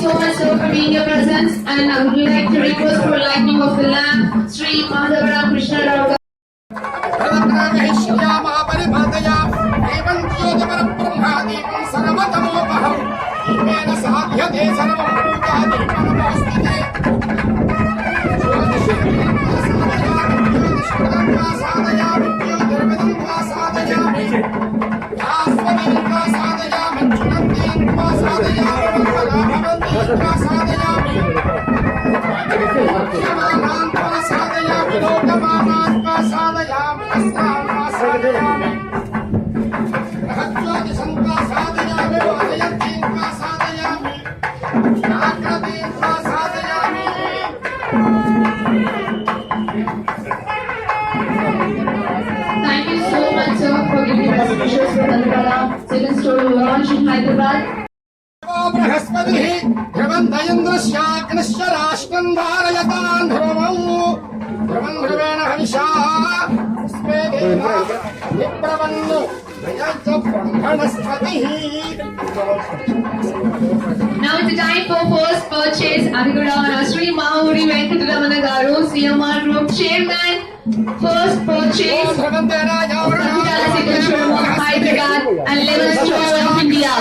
so much sir, for being your presence, and I would like to request for lighting of the lamp, Sri Madhavaram Krishna Rao. Thank you so much, sir, for giving us wishes for Kalkara, second store launch in Hyderabad. Now it's the time for first purchase. Adhigura Sri Mahuri Venkataramana Garu, CMR Group Chairman. First purchase, Sakitala Second Showroom of Hyderabad and 11th Store of India.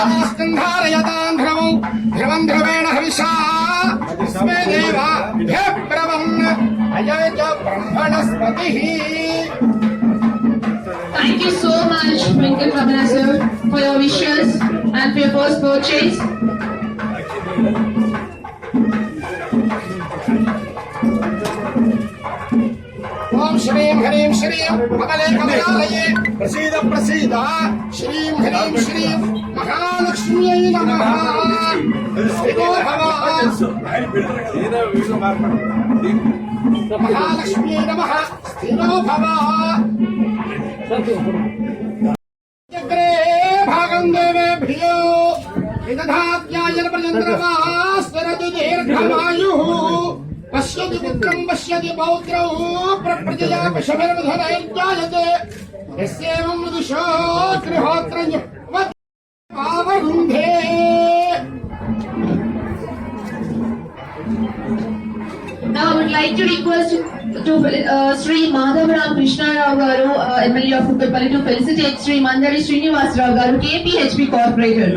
Thank you so much, Venkataramana sir, for your wishes and for your first purchase. ओम श्रीं ह्रीं श्रीं कमले कमलालये प्रसीद प्रसीद श्रीं ह्रीं श्रीं महालक्ष्म्यै नमः स्थितो भव महालक्ष्म्यै नमः स्थितो भव चक्रे भागं देवेभ्यो विदधात्यायन पर्यन्तमास्तिरतु दीर्घमायुः पश्यति पुत्रं पश्यति पौत्रौ प्रप्रजया पशुभिर्वधनैर्जायते यस्येवं मृदुषो गृहोत्रं पावरुन्धे। Now I would like to request to Sri Madhavaram Krishna Rao Garu, MLA of Kuppalpalli, to felicitate Sri Mandari Srinivas Rao Garu, KPHP Corporator.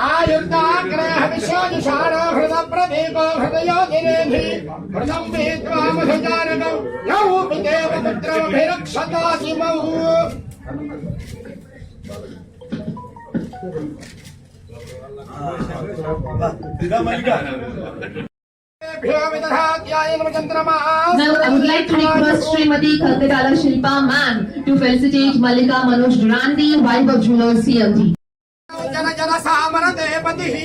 आयुर्दाग्रह विश्वाजुषाण हृद प्रदीपो हृदयोगिनेधि हृदं विहित्वा मधुजानकं यौ पितेव पुत्रमभिरक्षतासिमौ। Now I would like to request Srimati Kalkatala Shilpa Man to felicitate Malika Manoj Durandi, wife of Jewelers CLT. जन जन सामरते पतिः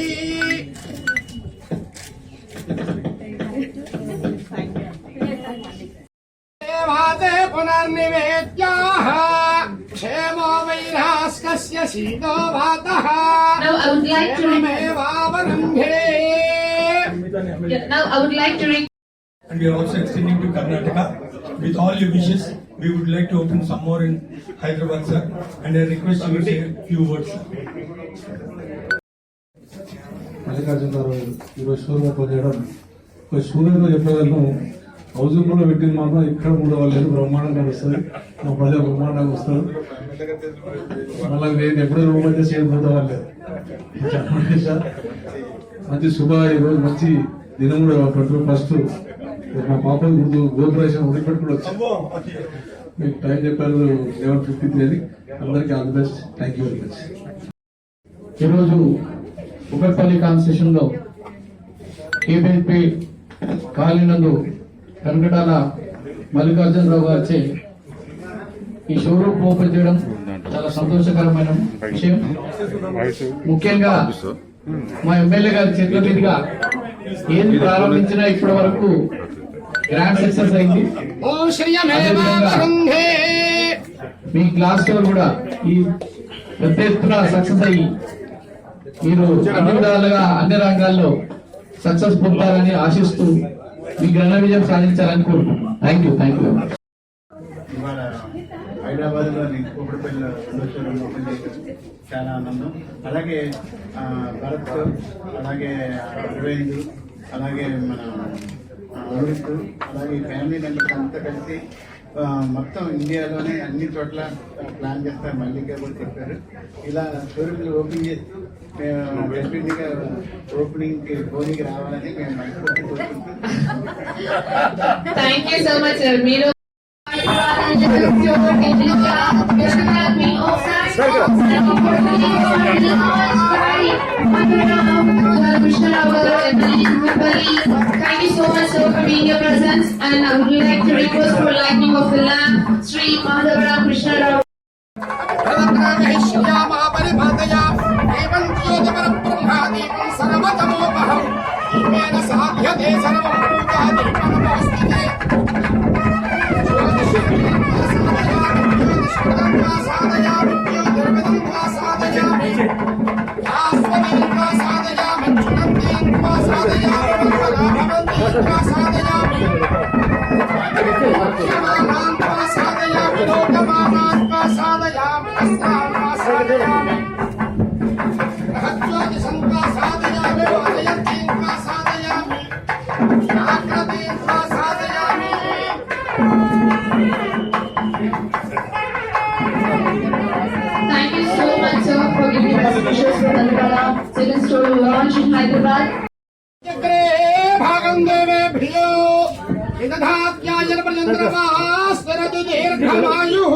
देवाते पुनर्निवेद्याः क्षेमो वैरास्कस्य शीतो वातः Now I would like to and we are also extending to Karnataka. With all your wishes, we would like to open some more in Hyderabad, sir. And I request you to say a few words. Mallikarjuna గారు ఈరోజు షూర్గా పనిచేయడం షూర్గా చెప్పగలను. Housing కూడా పెట్టింది మాత్రం ఇక్కడ కూడా వాళ్ళు బ్రహ్మాండంగా వస్తుంది, మా ప్రజలు బ్రహ్మాండంగా వస్తారు. మళ్ళీ నేను ఎప్పుడో రూమ్ అయితే చేయకపోతే వాళ్ళు మంచి శుభ ఈరోజు మంచి దినం కూడా 21st మా పాప ముందు గోపురేషన్ ఉడిపెట్టి కూడా వచ్చింది. మీకు టైం చెప్పారు 11:53 అని. అందరికీ all the best. Thank you very much. ఈరోజు కుక్కట్పల్లి కాన్స్టిట్యూషన్ లో కేబీపీ కాలనీ నందు కనకటాల మల్లికార్జునరావు గారిచే ఈ షోరూమ్ ఓపెన్ చేయడం చాలా సంతోషకరమైన విషయం. ముఖ్యంగా మా ఎమ్మెల్యే గారి చేతుల మీదుగా ఏది ప్రారంభించినా ఇప్పటి వరకు గ్రాండ్ సక్సెస్ అయింది. మీ క్లాస్ స్టోర్ కూడా ఈ పెద్ద ఎత్తున సక్సెస్ అయ్యి మీరు అన్ని విధాలుగా అన్ని రంగాల్లో సక్సెస్ పొందాలని ఆశిస్తూ మీ ఘన విజయం సాధించాలని కోరుకుంటున్నాను. థ్యాంక్ యూ ఇవాళ హైదరాబాద్లోని కూకట్పల్లిలో షోరూమ్ ఓపెన్ చేయడం చాలా ఆనందం. అలాగే భరత్, అలాగే అరవింద్, అలాగే మన అమృత్, అలాగే ఫ్యామిలీ మెంబర్స్ అంతా కలిసి మొత్తం ఇండియాలోనే అన్ని చోట్ల ప్లాన్ చేస్తారు. మల్లిక కూడా చెప్పారు. ఇలా షోరూమ్లు ఓపెన్ చేస్తూ మేము డెఫినెట్గా ఓపెనింగ్కి బోనికి రావాలని మేము మనస్ఫూర్తి కోరుకుంటున్నాం. Thank you so much sir. మీరు Thank you so much sir for being your presence, and I would like to request for lighting of the lamp Sri Madhavara Krishna Rao. సాధ్యతే సర్వం Thank you so much sir for giving us wishes for Madhavara second store launch in Hyderabad. చక్రే భాగం దేవేభ్యో విదధాత్యాయన పర్యంతరమాస్తరతి దీర్ఘమాయుః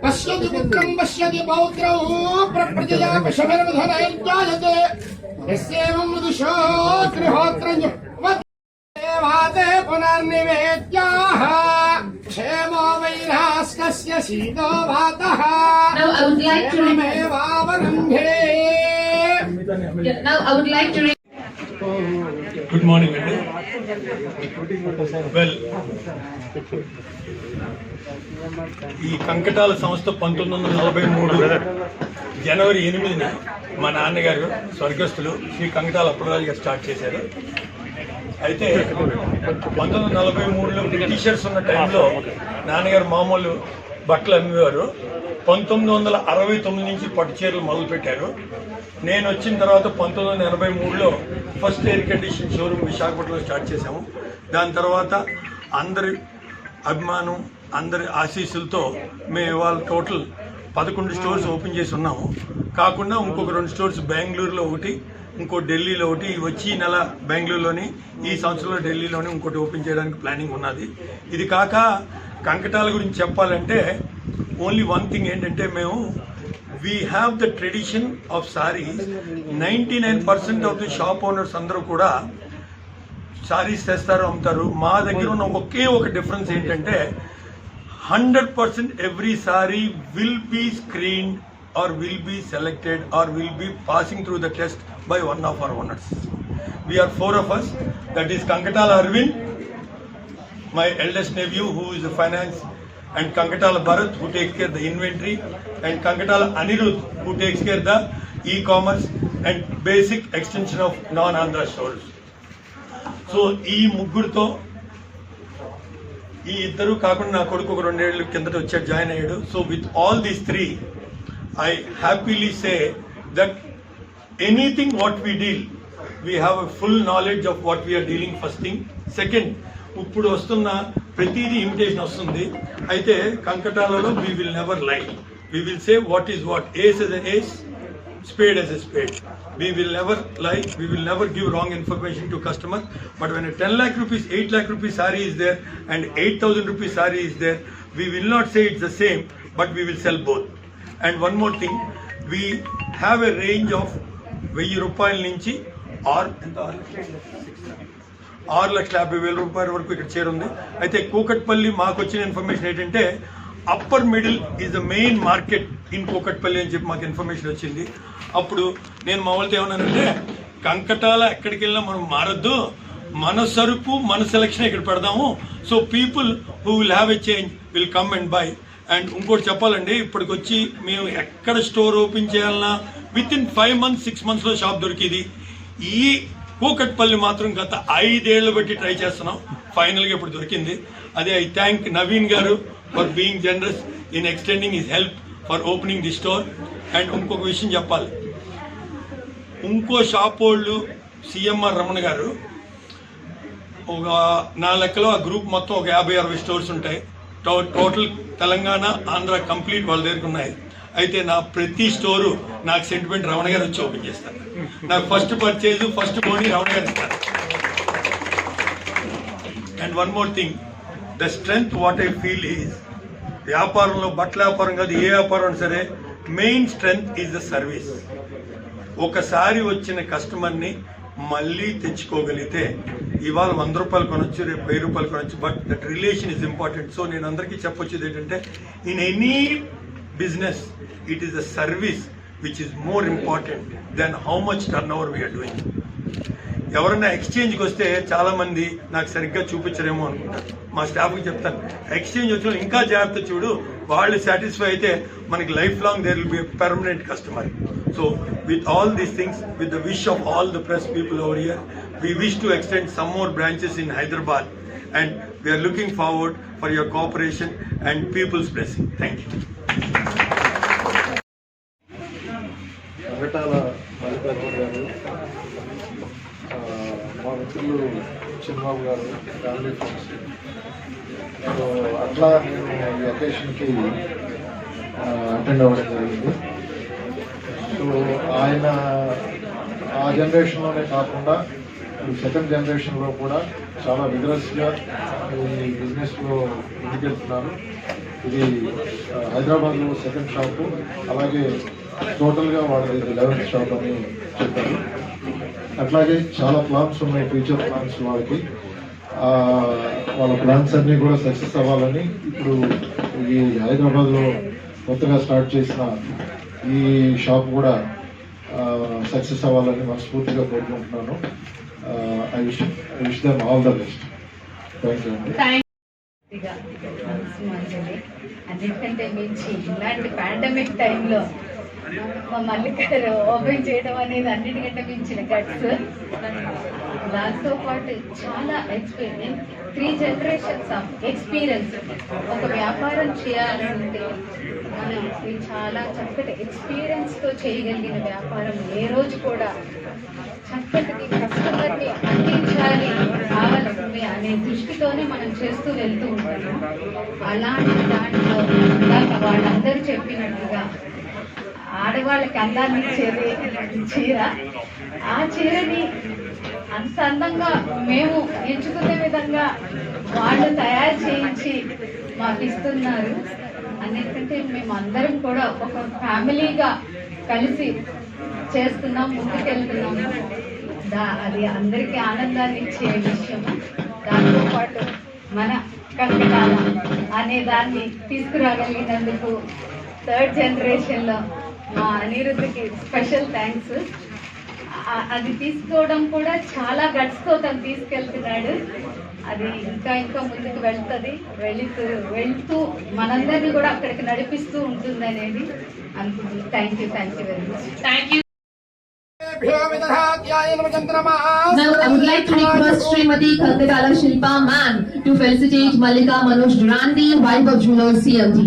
పశ్యతి పుత్రం పశ్యతి పౌత్రౌ ప్రజయా పశుభిర్మధనైర్జాయతే యస్యేవం మృదుషో గృహోత్రం దేవాతే పునర్నివేద్యాః క్షేమో వైరాస్కస్య శీతో వాతః Now I would like to good morning అండి. Well, ఈ కంకటాల సంస్థ 1943 జనవరి 8న మా నాన్నగారు స్వర్గస్థులు శ్రీ కంకటాల అప్పలరాజు గారు స్టార్ట్ చేశారు. అయితే 1943లో బ్రిటిషర్స్ ఉన్న టైంలో నాన్నగారు మామూలు బట్టలు అమ్మేవారు. 1969 నుంచి పట్టు చీరలు మొదలు పెట్టారు. నేను వచ్చిన తర్వాత 1983లో ఫస్ట్ ఎయిర్ కండిషన్ షోరూమ్ విశాఖపట్నంలో స్టార్ట్ చేశాము. దాని తర్వాత అందరి అభిమానం, అందరి ఆశీస్సులతో మేము ఇవాళ టోటల్ 11 స్టోర్స్ ఓపెన్ చేసి ఉన్నాము. కాకుండా ఇంకొక 2 స్టోర్స్ బెంగళూరులో ఒకటి, ఇంకో ఢిల్లీలో ఒకటి, వచ్చి ఈ నెల బెంగళూరులోని, ఈ సంవత్సరంలో ఢిల్లీలోని ఇంకోటి ఓపెన్ చేయడానికి ప్లానింగ్ ఉన్నది. ఇది కాక కంకటాల గురించి చెప్పాలంటే ఓన్లీ వన్ థింగ్ ఏంటంటే మేము we have the tradition of saris. 99% of the shop owners అందరూ కూడా సారీస్ తెస్తారు, అమ్ముతారు. మా దగ్గర ఉన్న ఒకే ఒక డిఫరెన్స్ ఏంటంటే 100% every sorry will be screened or will be selected or will be passing through the test by one of our owners. We are 4 of us. That is Kankatala Arvind, my eldest nephew who is the finance, and Kankatala Bharat who takes care of the inventory, and Kankatala Anirudh who takes care of the e-commerce and basic extension of non-Andhra stores. So ఈ ముగ్గురుతో, ఈ ఇద్దరు కాకుండా నా కొడుకు ఒక 2 ఏళ్ళ కిందట వచ్చాడు, జాయిన్ అయ్యాడు. So with all these 3 I happily say that anything what we deal, we have a full knowledge of what we are dealing, first thing. Second, ఇప్పుడు వస్తున్న ప్రతిదీ ఇమిటేషన్ వస్తుంది. అయితే కంకటాలలో we will never lie. We will say what is what. Ace as an ace, spade as a spade. We will never lie. We will never give wrong information to customers. But when a 10 lakh rupees, 8 lakh rupees saree is there and 8,000 rupees saree is there, we will not say it's the same, but we will sell both. And one more thing, we have a range of 1000 రూపాయల నుంచి 6,50,000 రూపాయల వరకు ఇక్కడ చేరుంది. అయితే కూకట్పల్లి మాకు వచ్చిన information ఏంటంటే upper middle is the main market in Kukatpally అని చెప్పి మాకు ఇన్ఫర్మేషన్ వచ్చింది. అప్పుడు నేను మా వాళ్ళతో ఏమన్నానంటే, కంకటాల ఎక్కడికి వెళ్ళినా మనం మారద్దు, మన సరుకు మన సెలక్షన్ ఇక్కడ పెడదాము. So people who will have a change will come and by. And ఇంకోటి చెప్పాలండి, ఇప్పటికొచ్చి మేము ఎక్కడ స్టోర్ ఓపెన్ చేయాలన్నా విత్ ఇన్ 5 months 6 monthsలో షాప్ దొరికింది. ఈ కూకట్పల్లి మాత్రం గత 5 ఏళ్లు బట్టి ట్రై చేస్తున్నాం. ఫైనల్గా ఇప్పుడు దొరికింది. అదే ఐ థ్యాంక్ నవీన్ గారు for being generous in extending his help for opening the store. And ఇంకొక విషయం చెప్పాలి, ఇంకో షాప్ వాళ్ళు సిఎంఆర్ రమణ గారు ఒక నా లెక్కలో ఆ గ్రూప్ మొత్తం ఒక 50-60 స్టోర్స్ ఉంటాయి. టోటల్ తెలంగాణ ఆంధ్ర కంప్లీట్ వాళ్ళ దగ్గర ఉన్నాయి. అయితే నా ప్రతి స్టోరు నాకు సెంటిమెంట్ రమణ గారు వచ్చి ఓపెన్ చేస్తారు. నాకు ఫస్ట్ పర్చేజ్ ఫస్ట్ బోని రమణ గారు ఇస్తారు. And one more thing, the strength what I feel is వ్యాపారంలో బట్టల వ్యాపారం కాదు ఏ వ్యాపారం సరే main strength is the service. ఒకసారి వచ్చిన కస్టమర్ని మళ్ళీ తెచ్చుకోగలిగితే ఇవాళ 100 రూపాయలు కొనొచ్చు, రేపు 1000 రూపాయలు కొనొచ్చు, but that relation is important. So నేను అందరికీ చెప్పొచ్చేది ఏంటంటే in any business it is the service which is more important than how much turn over we are doing. ఎవరైనా ఎక్స్చేంజ్కి వస్తే చాలా మంది నాకు సరిగ్గా చూపించరేమో అనుకుంటారు. మా స్టాఫ్కి చెప్తాను, ఎక్స్చేంజ్ వచ్చిన ఇంకా జాగ్రత్త చూడు, వాళ్ళు సాటిస్ఫై అయితే మనకి life long there will be permanent customer. So with all these things, with the wish of all the press people over here, we wish to extend some more branches in Hyderabad and we are looking forward for your cooperation and people's blessing. Thank you. Venkatala Mallikarjuna garu, మా మిత్రులు చిన్నబాబు గారు, family friends. So అట్లా నేను ఈ అకేషన్కి attend అవ్వడం జరిగింది. So ఆయన ఆ జనరేషన్లోనే కాకుండా ఈ సెకండ్ జనరేషన్లో కూడా చాలా విగ్రస్గా ఈ బిజినెస్లో ముందుకెళ్తున్నారు. ఇది హైదరాబాద్లో సెకండ్ షాపు, అలాగే టోటల్గా వాళ్ళది 11th షాప్ అని చెప్పారు. అట్లాగే చాలా ప్లాన్స్ ఉన్నాయి, ఫ్యూచర్ ప్లాన్స్ వాళ్ళకి. వాళ్ళ ప్లాన్స్ అన్నీ కూడా సక్సెస్ అవ్వాలని ఇప్పుడు ఈ హైదరాబాద్లో కొత్తగా స్టార్ట్ చేసిన ఈ షాప్ కూడా సక్సెస్ అవ్వాలని మనస్ఫూర్తిగా కోరుకుంటున్నాను. I wish them all the best. Thank you అండి. అన్నిటికంటే మించి ఇలాంటి పాండమిక్ టైంలో మా మల్లికారు ఓపెన్ చేయడం అనేది అన్నిటికంటే మించిన గట్స్. దాంతో పాటు చాలా ఎక్స్పీరియన్స్, 3 generations ఆఫ్ ఎక్స్పీరియన్స్. ఒక వ్యాపారం చేయాలంటే మనం ఇది చాలా చక్కటి ఎక్స్పీరియన్స్తో చేయగలిగిన వ్యాపారం ఏ రోజు కూడా చక్కటి కస్టమర్ని అందించాలి కావాల్సింది అనే దృష్టితోనే మనం చేస్తూ వెళ్తూ ఉంటాము. అలాంటి దాంట్లో వాళ్ళందరూ చెప్పినట్టుగా ఆడవాళ్ళకి అందాన్ని ఇచ్చేది చీర. ఆ చీరని అంత అందంగా మేము ఎంచుకునే విధంగా వాళ్ళు తయారు చేయించి మాకు ఇస్తున్నారు. అన్నిటికంటే మేము అందరం కూడా ఒక ఫ్యామిలీగా కలిసి చేస్తున్నాం, ముందుకెళ్తున్నాము. అది అందరికీ ఆనందాన్ని ఇచ్చే విషయము. దాంతోపాటు మన కంకణాల అనే దాన్ని తీసుకురాగలిగినందుకు 3rd జనరేషన్లో మా అనిరుద్ధికి స్పెషల్ థ్యాంక్స్. అది తీసుకోవడం కూడా చాలా గట్స్తో తను తీసుకెళ్తున్నాడు. అది ఇంకా ఇంకా ముందుకు వెళ్తుంది, వెళ్తూ మనందరినీ కూడా అక్కడికి నడిపిస్తూ ఉంటుంది అనేది అనుకుంటుంది. Thank you very much. Thank you. చంద్రమా Now I would like to request Srimati Kalkatala Shilpa Ma'am to felicitate Mallika Manoj Durandi, wife of Jewelers CMD.